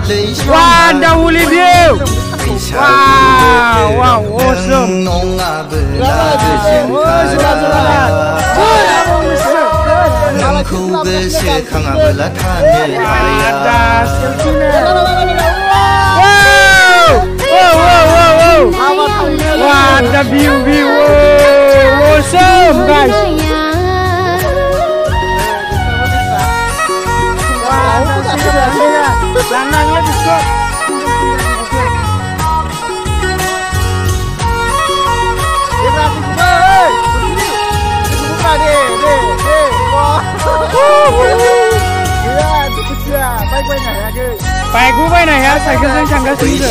Wonderful view. Wow, awesome. Wow, the view. Awesome, guys. Lanang lagi kok. Baik gue main ya, saya kesana canggah sini.